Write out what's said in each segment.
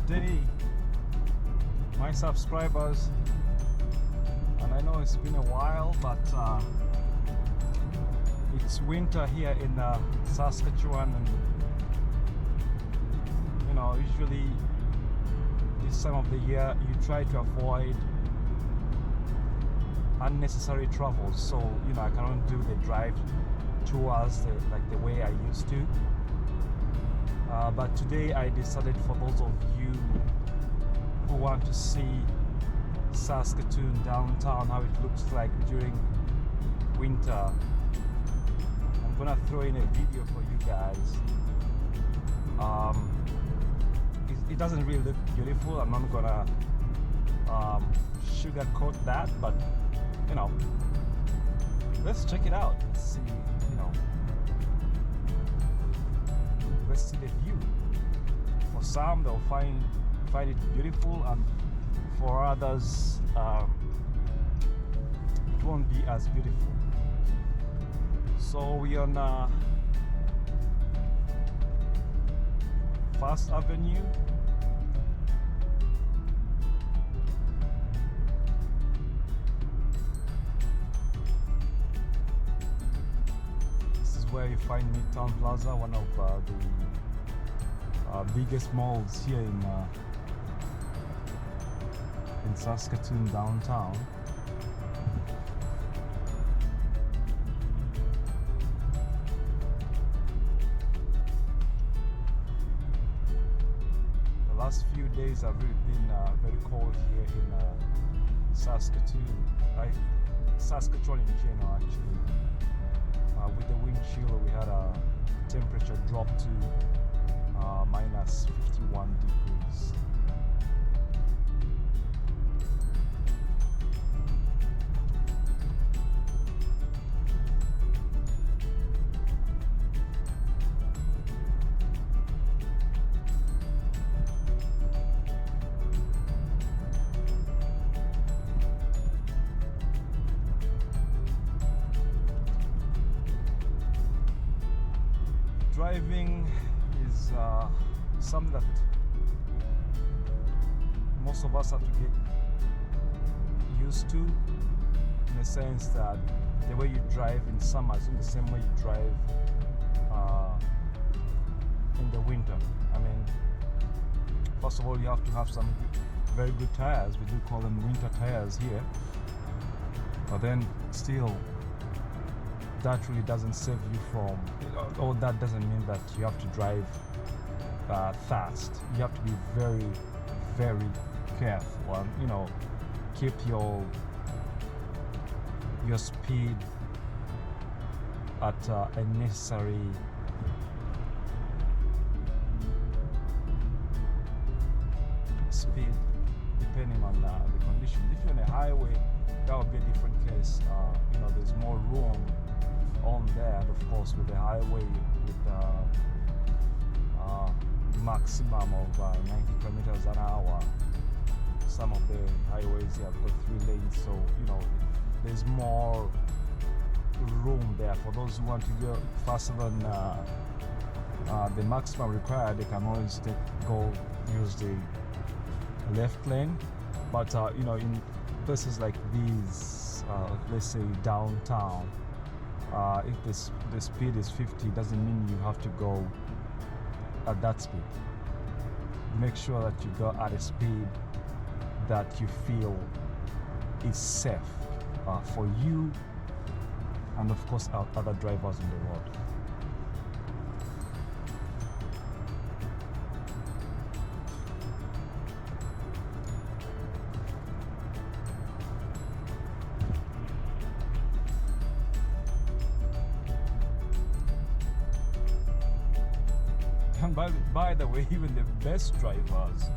today, my subscribers, and I know it's been a while, but it's winter here in Saskatchewan, and you know, usually this time of the year you try to avoid unnecessary travels, so you know, I cannot do the drive tours like the way I used to. But today I decided, for those of you who want to see Saskatoon downtown, how it looks like during winter, I'm gonna throw in a video for you guys. It doesn't really look beautiful. I'm not gonna sugarcoat that, but you know, let's check it out. Let's see, you know, let's see the view. For some, they'll find it beautiful, and for others, it won't be as beautiful. So we're on First Avenue. Where you find Midtown Plaza, one of the biggest malls here in Saskatoon downtown. The last few days have really been very cold here in Saskatoon, Saskatchewan in general, actually. With the wind chill, we had a temperature drop to minus 51 degrees. Driving is something that most of us have to get used to, in the sense that the way you drive in summer is not the same way you drive in the winter. I mean, first of all, you have to have some very good tires. We do call them winter tires here, but then still, that really doesn't save you from, or that doesn't mean that you have to drive fast. You have to be very, very careful, and you know, keep your speed at a necessary speed, depending on the conditions. If you're on a highway, that would be a different case. You know, there's more room on there, and of course with the highway with maximum of 90 kilometers an hour. Some of the highways here have got 3 lanes, so you know, there's more room there for those who want to go faster than the maximum required. They can always use the left lane. But you know, in places like these, let's say downtown, if the speed is 50, doesn't mean you have to go at that speed. Make sure that you go at a speed that you feel is safe for you and of course other drivers on the road. And by the way, even the best drivers,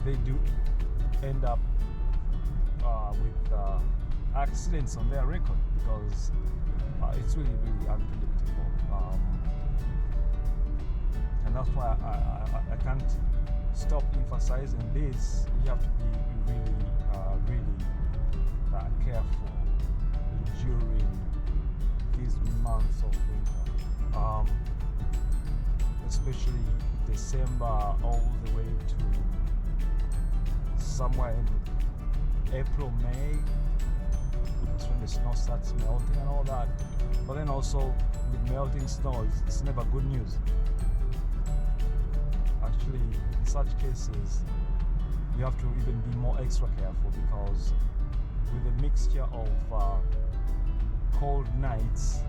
they do end up with accidents on their record, because it's really, really unpredictable. And that's why I can't stop emphasizing this. You have to be really, really careful during these months of winter. Especially the December all the way to somewhere in April, May. That's when the snow starts melting and all that. But then also with melting snow, it's never good news. Actually, in such cases, you have to even be more extra careful, because with a mixture of cold nights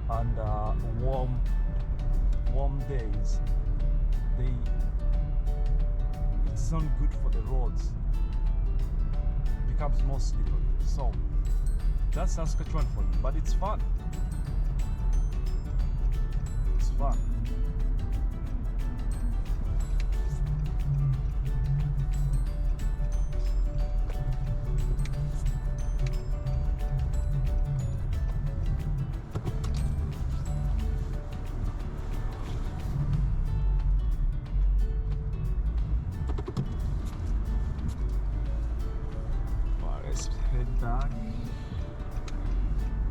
and warm days, it's not good for the roads. It becomes more slippery. So that's Saskatchewan for you, but it's fun. It's fun. Back.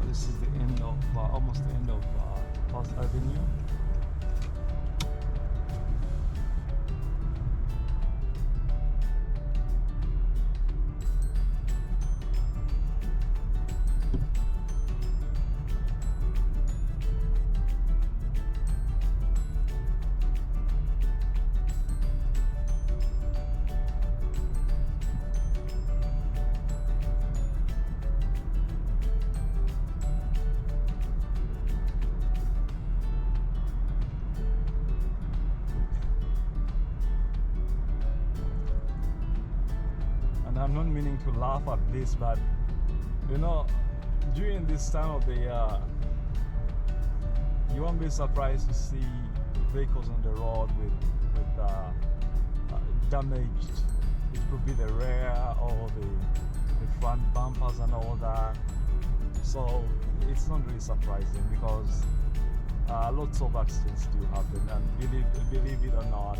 This is the end of almost the end of First Avenue. I'm not meaning to laugh at this, but you know, during this time of the year, you won't be surprised to see vehicles on the road with damaged. It could be the rear or the front bumpers and all that. So it's not really surprising, because lots of accidents do happen, and believe it or not,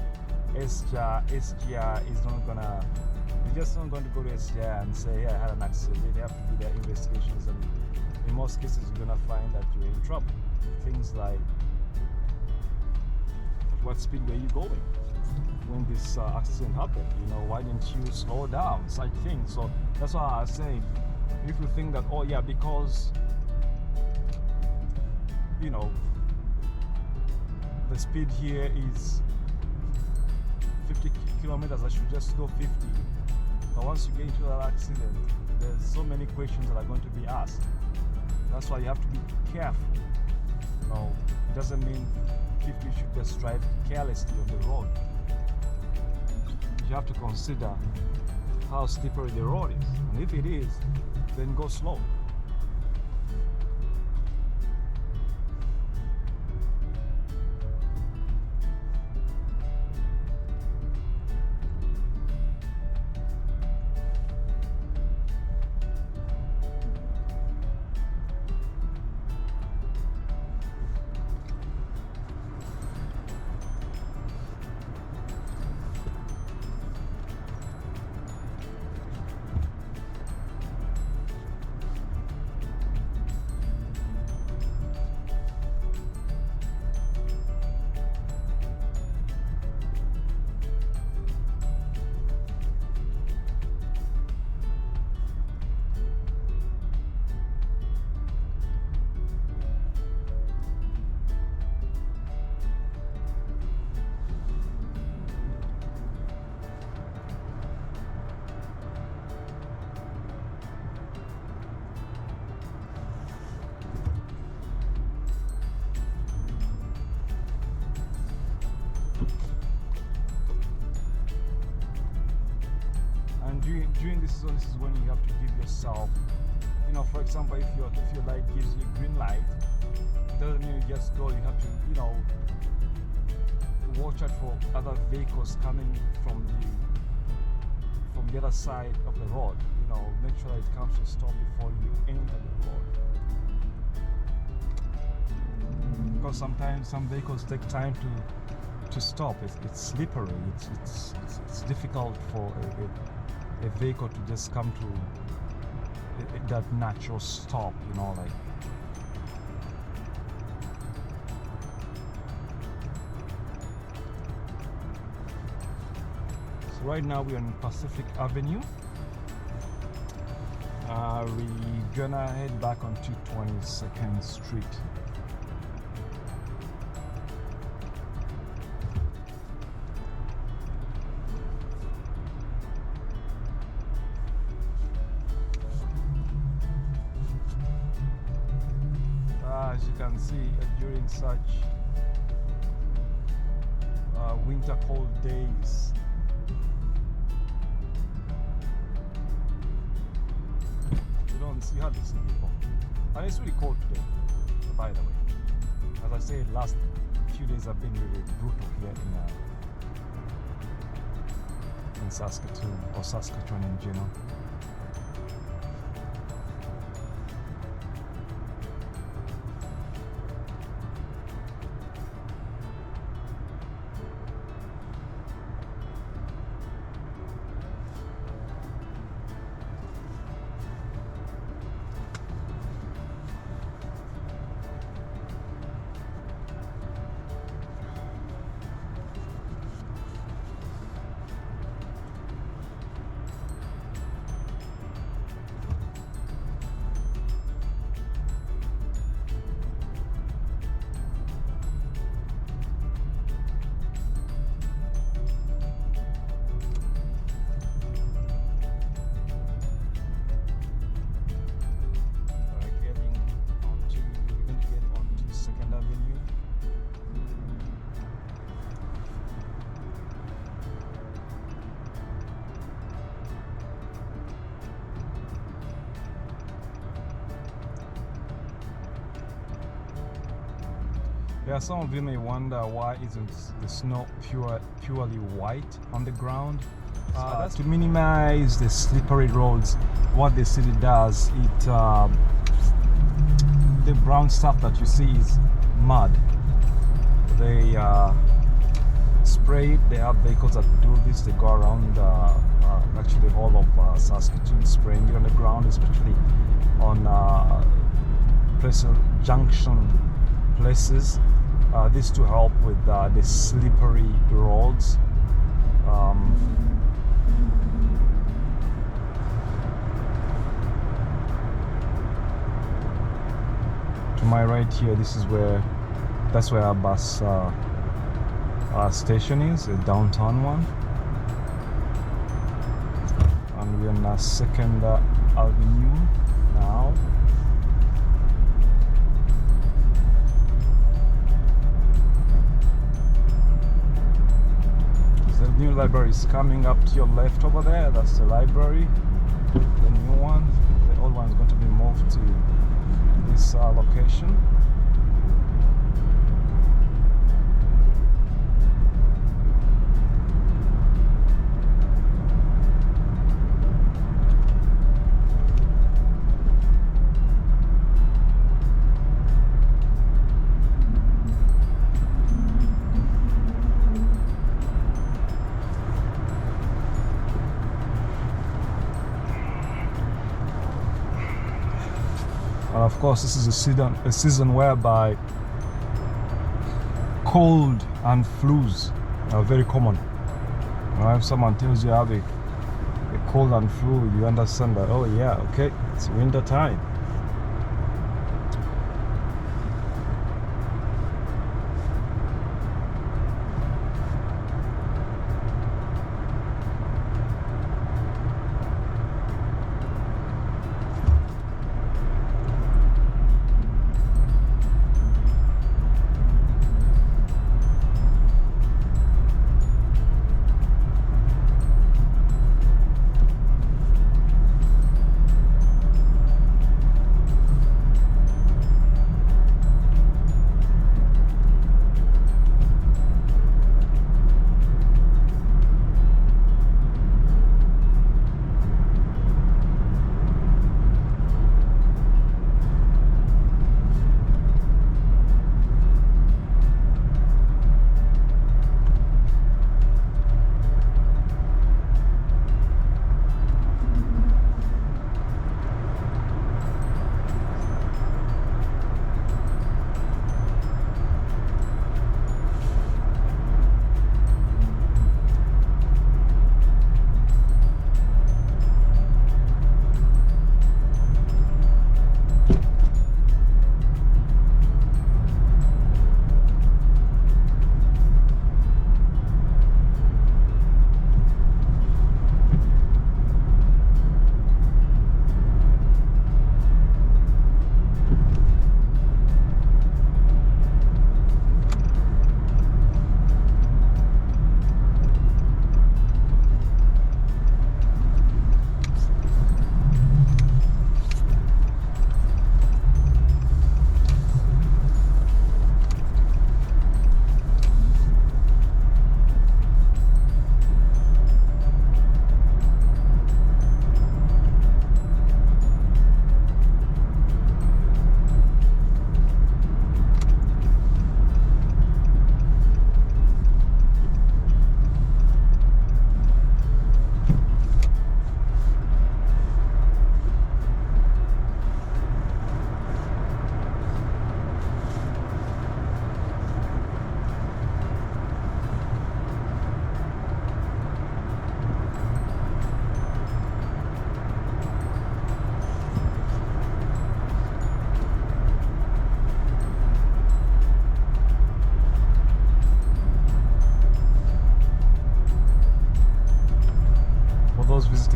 SGR is not gonna. You're just not going to go to SGR and say, hey, I had an accident. They have to do their investigations, and in most cases you're going to find that you're in trouble. Things like, at what speed were you going when this accident happened? You know, why didn't you slow down? Such things. So that's why I was saying, if you think that, oh yeah, because, you know, the speed here is 50 kilometers, I should just go 50. But once you get into that accident, there's so many questions that are going to be asked. That's why you have to be careful. You know, it doesn't mean people should just drive carelessly on the road. You have to consider how slippery the road is. And if it is, then go slow. During this zone, this is when you have to give yourself, you know, for example, if your light gives you a green light, it doesn't mean you just go. You have to, you know, watch out for other vehicles coming from the other side of the road. You know, make sure that it comes to a stop before you enter the road. Because sometimes some vehicles take time to stop. It's slippery. It's difficult for a vehicle to just come to that natural stop, you know, like. Right now we're on Pacific Avenue. We're gonna head back onto 22nd Street. As you can see, during such winter cold days, you hardly see people, and it's really cold today, by the way. As I said, last few days have been really brutal here in Saskatoon, or Saskatchewan in general. Yeah, some of you may wonder why isn't the snow purely white on the ground. To minimize the slippery roads, what the city does, the brown stuff that you see is mud. They spray it. They have vehicles that do this. They go around actually all of Saskatoon, spraying it on the ground, especially on junction places. This to help with the slippery roads. To my right here, that's where our bus station is, a downtown one, and we're on 2nd Avenue now. The new library is coming up to your left over there. That's the library, the new one. The old one is going to be moved to this location. Of course, this is a season whereby cold and flus are very common. If someone tells you you have a cold and flu, you understand that, oh yeah, okay, it's winter time.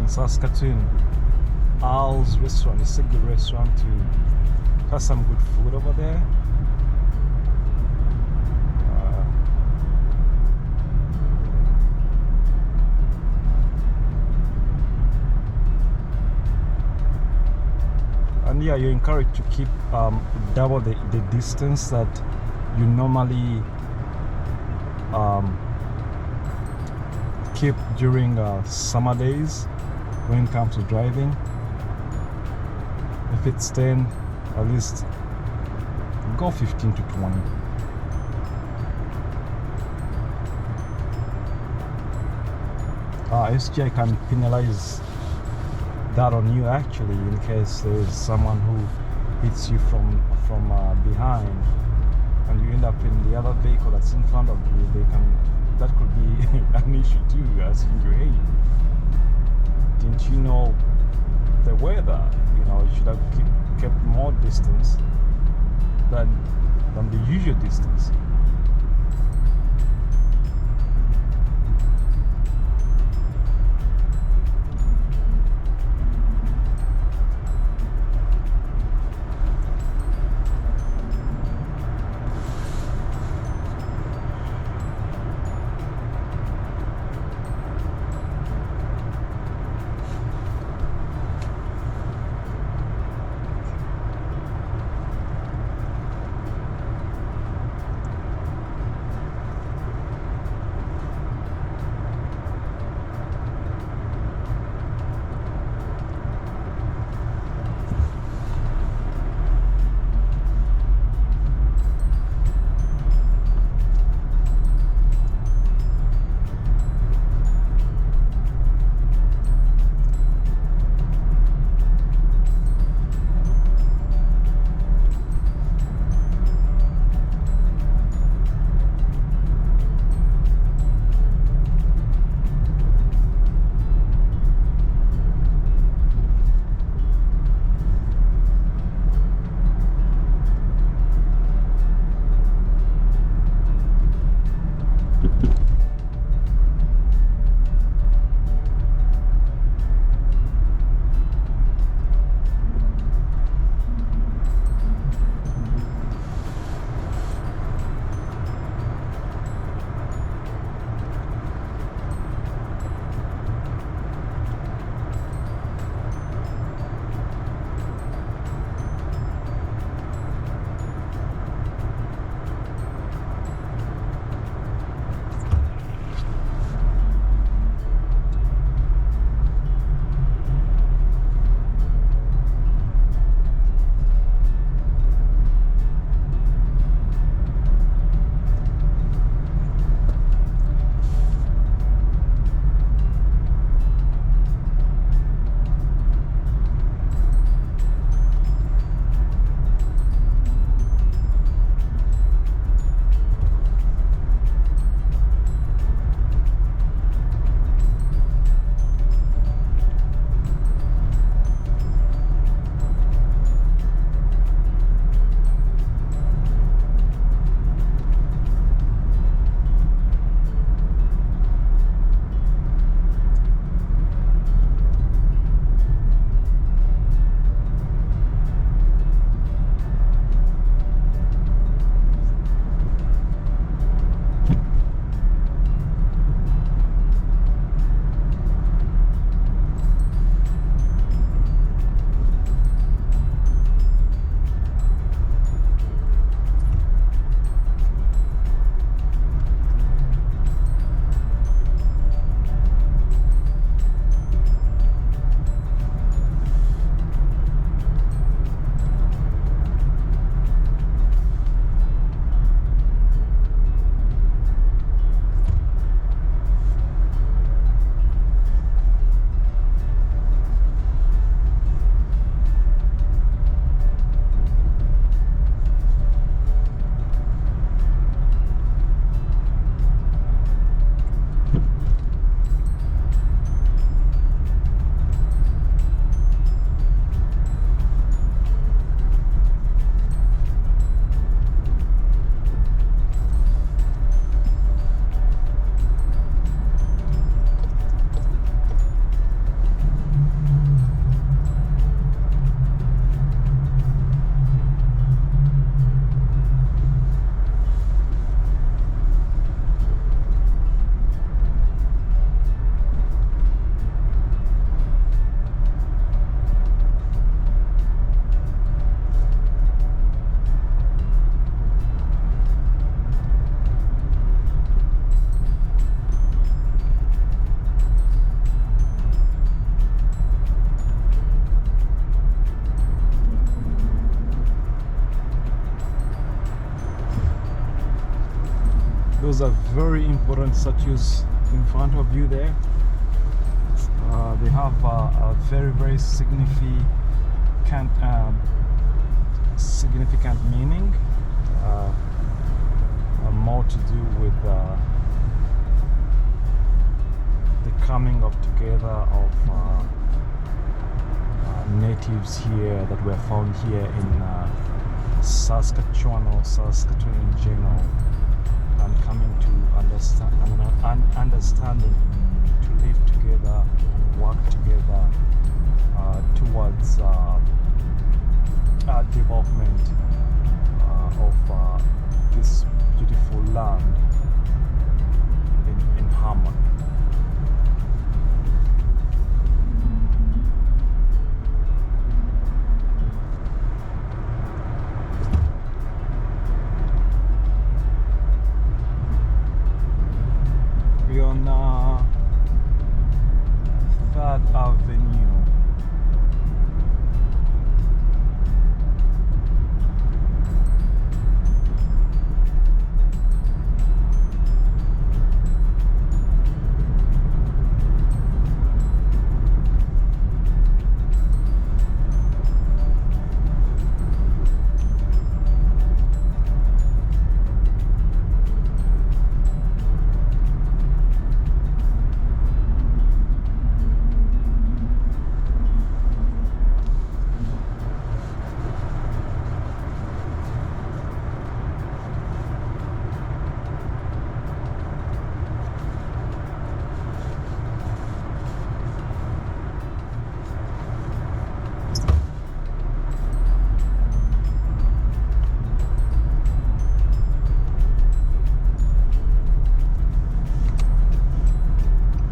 Saskatoon. Al's restaurant. It's a good restaurant to have some good food over there. And yeah, you're encouraged to keep double the distance that you normally keep during summer days when it comes to driving. If it's 10, at least go 15 to 20. SGI can penalize that on you actually, in case there's someone who hits you from behind and you end up in the other vehicle that's in front of you. That could be an issue too, asking you, hey, didn't you know the weather? You should have kept more distance than the usual distance. Those are very important statues in front of you there. They have a very, very significant meaning, more to do with the coming up together of natives here that were found here in Saskatchewan or Saskatoon in general, and coming to understanding to live together and work together towards development of this beautiful land in harmony. We're on 3rd Avenue.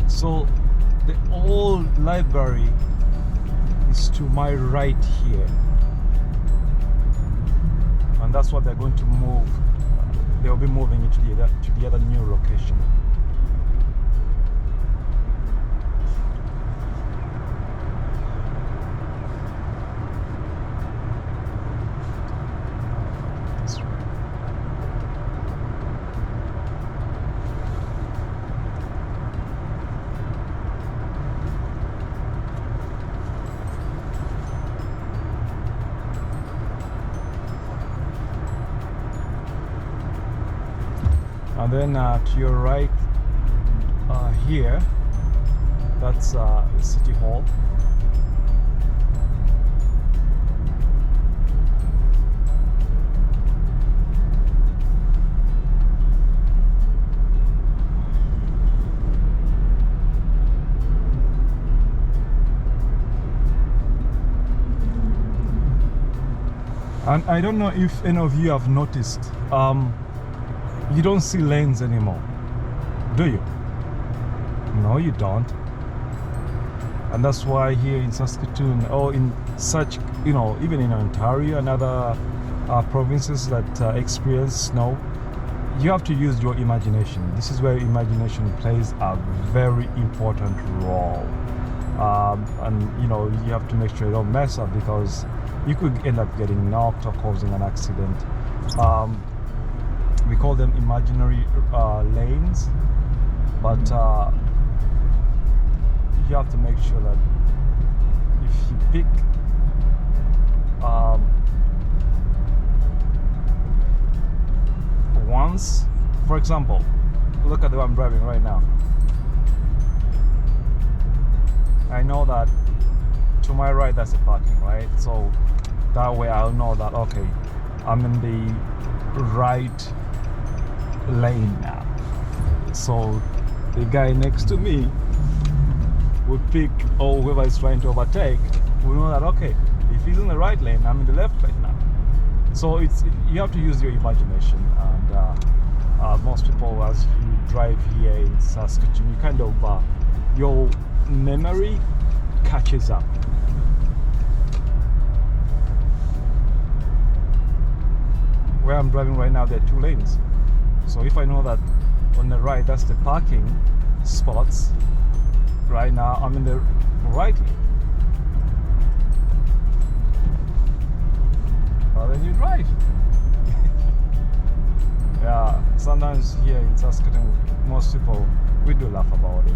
So the old library is to my right here, and that's what they're going to move. They'll be moving it to the other new location. And then to your right here, that's City Hall. And I don't know if any of you have noticed, you don't see lanes anymore, do you? No, you don't. And that's why here in Saskatoon, or in such, even in Ontario and other provinces that experience snow, you have to use your imagination. This is where imagination plays a very important role. And you have to make sure you don't mess up, because you could end up getting knocked or causing an accident. We call them imaginary lanes, but you have to make sure that if you pick once, for example, look at the way I'm driving right now. I know that to my right that's the parking, right? So that way I'll know that, okay, I'm in the right lane now. So the guy next to me would pick, or whoever is trying to overtake will know that, okay, if he's in the right lane, I'm in the left lane now. So you have to use your imagination, and most people, as you drive here in Saskatchewan, you kind of your memory catches up. Where I'm driving right now, there are 2 lanes. So if I know that on the right that's the parking spots, right now I'm in the right lane. Well, then you drive. Yeah, sometimes here in Saskatoon, most people, we do laugh about it.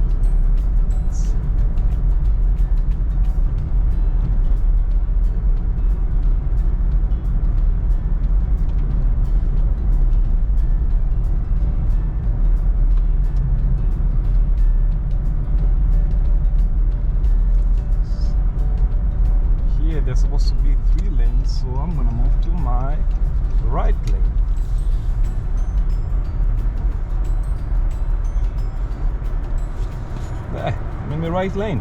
Here there's supposed to be 3 lanes, so I'm gonna move to my right lane. There, I'm in the right lane.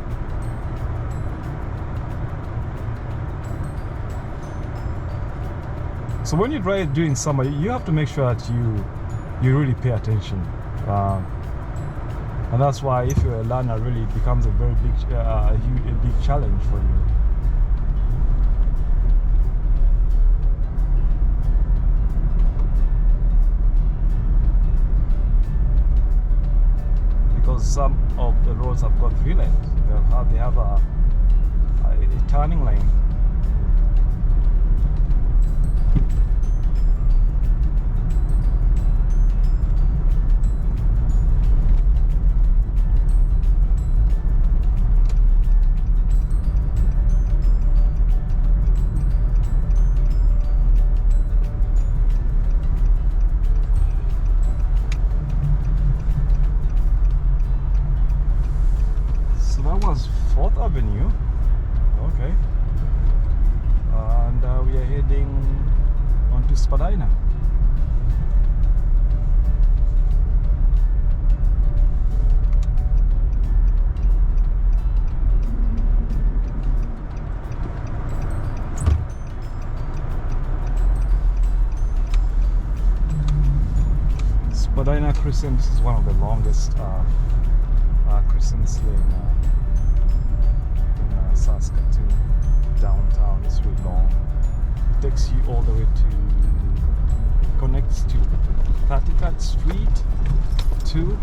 So when you drive during summer, you have to make sure that you really pay attention, and that's why if you're a learner, really it becomes a very big big challenge for you. Because some of the roads have got 3 lanes. They have a turning lane. That was 4th Avenue, okay, and we are heading on to Spadina. Spadina Crescent, this is one of the longest crescents here in Saskatoon downtown. It's really long. It takes you all the way to, connects to 33rd Street to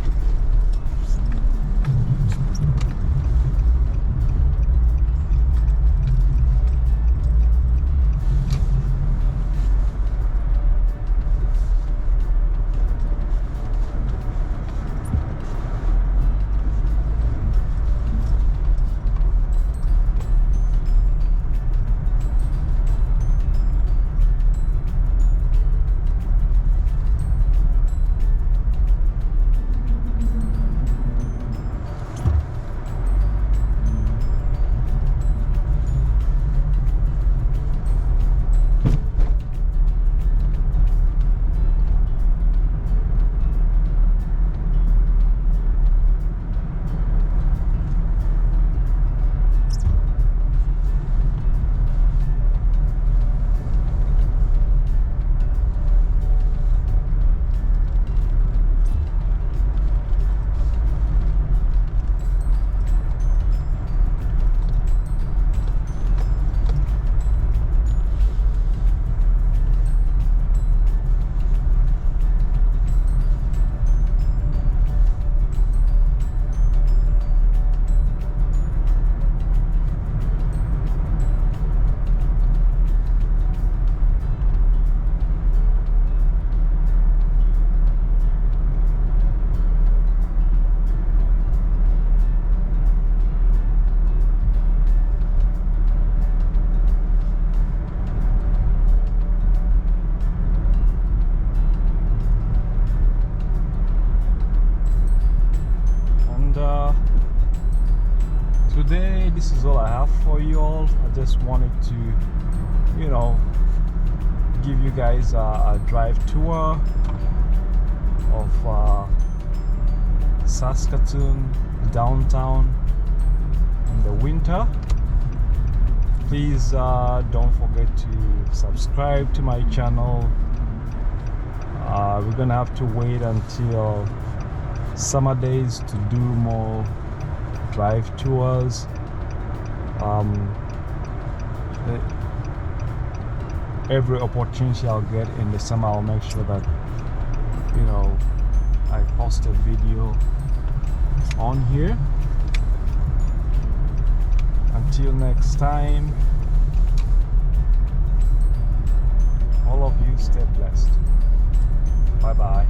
today this is all I have for you all. I just wanted to, you know, give you guys a drive tour of Saskatoon downtown in the winter. Please don't forget to subscribe to my channel. We're gonna have to wait until summer days to do more drive tours. Every opportunity I'll get in the summer, I'll make sure that, you know, I post a video on here. Until next time, all of you stay blessed. Bye bye.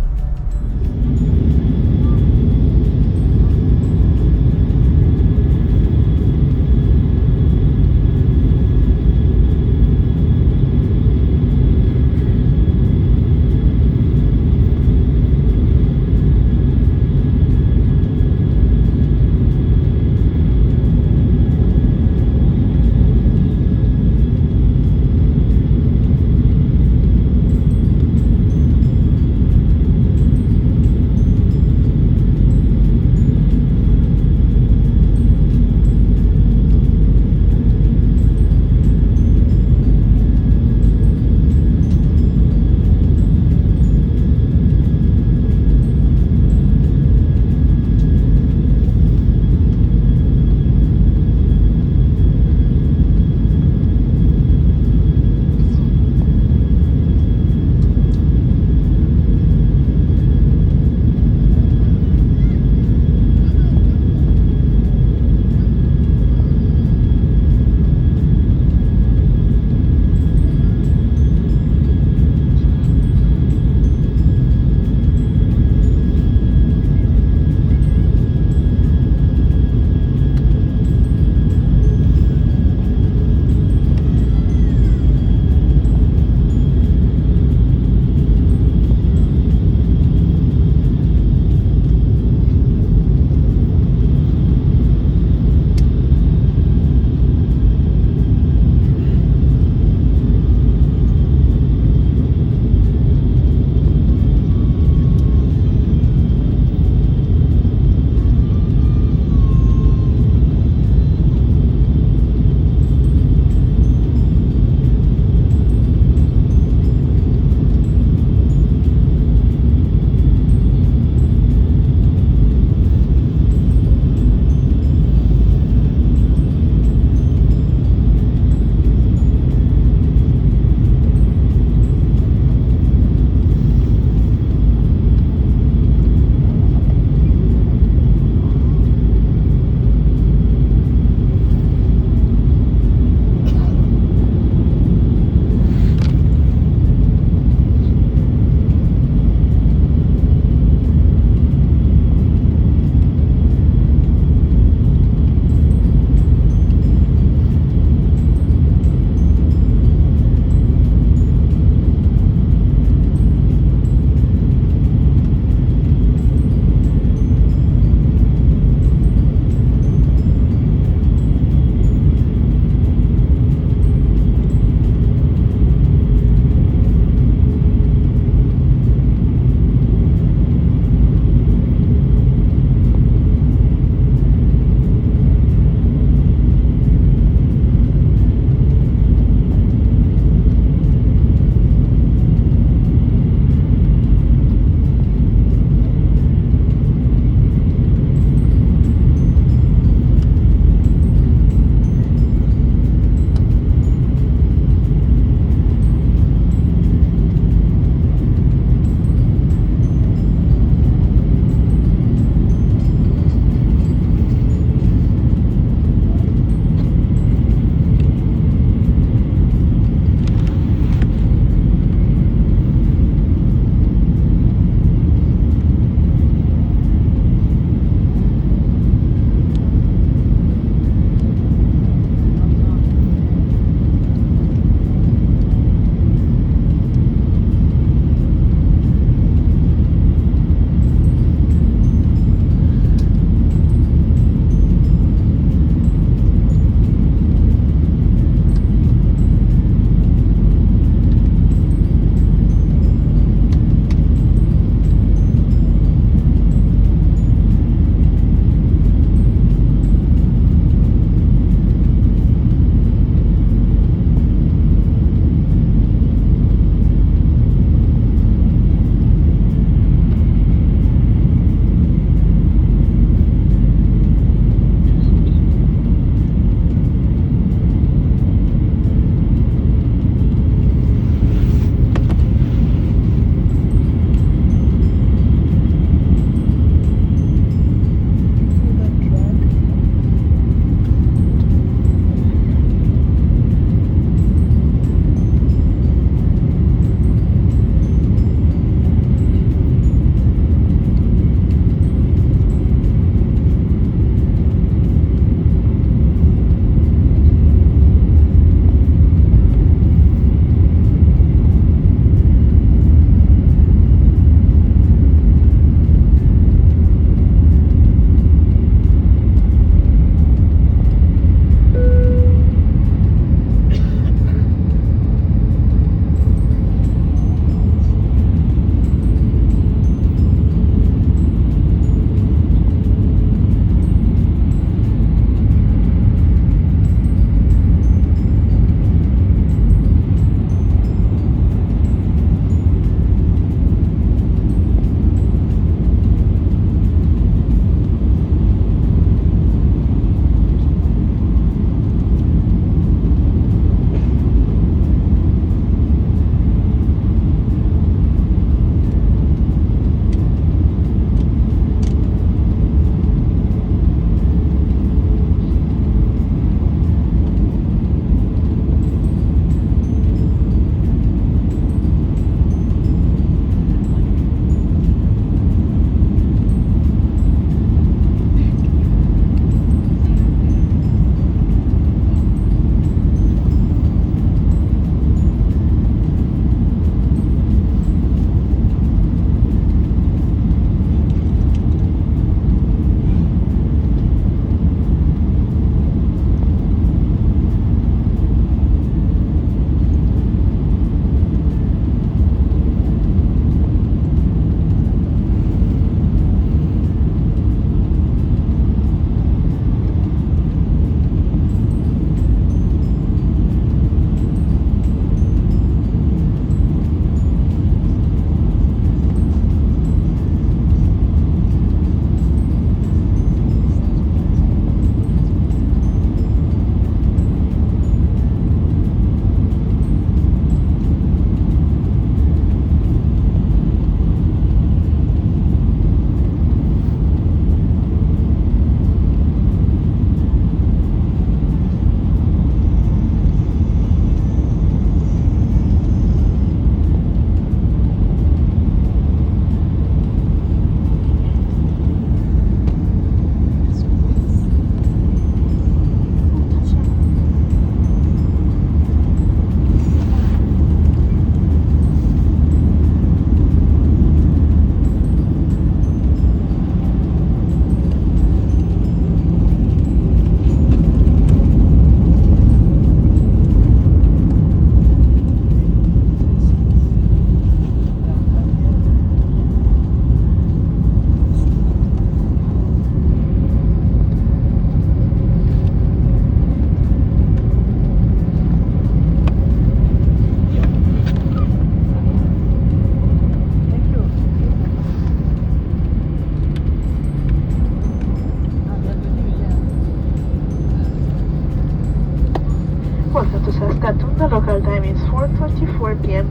The local time is 4:34 p.m.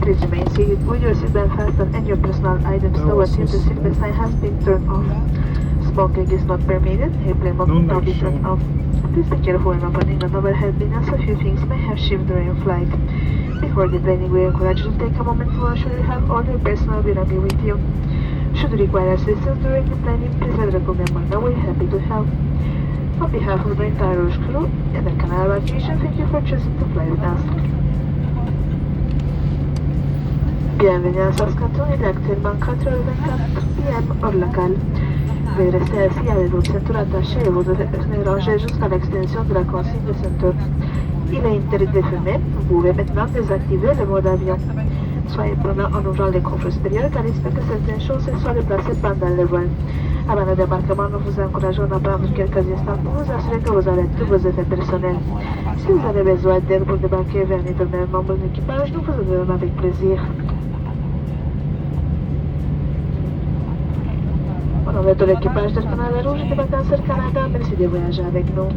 Please remain seated with your seatbelt fastened and your personal items lowered until the seatbelt sign has been turned off. Smoking is not permitted. Airplane mode will not be turned off. Please be careful when opening an overhead bin as a few things may have shifted during flight. Before deplaning, we encourage you to take a moment to ensure you have all your personal belongings with you. Should you require assistance during deplaning, please let the crew member know. We're happy to help. On behalf of the entire Rouge crew and the Canal Aviation, thank you for choosing to fly with us. Bienvenue à Saskatoon, il est actuellement 4h24 p.m. heure locale. Veuillez rester assis avec votre ceinture attachée et vos pneus rangés jusqu'à l'extension de la consigne de ceinture. Il est interdit de fumer. Vous pouvez maintenant désactiver le mode avion. Soyez prudent en ouvrant les coffres supérieurs car il se peut que certaines choses soient déplacées pendant le vol. Avant le débarquement, nous vous encourageons à prendre quelques instants pour vous assurer que vous avez tous vos effets personnels. Si vous avez besoin d'aide pour débarquer vers un éternel membre de l'équipage, nous vous aiderons avec plaisir. Au nom de tout l'équipage de Canal Rouge et de Vacances Canada, merci de voyager avec nous.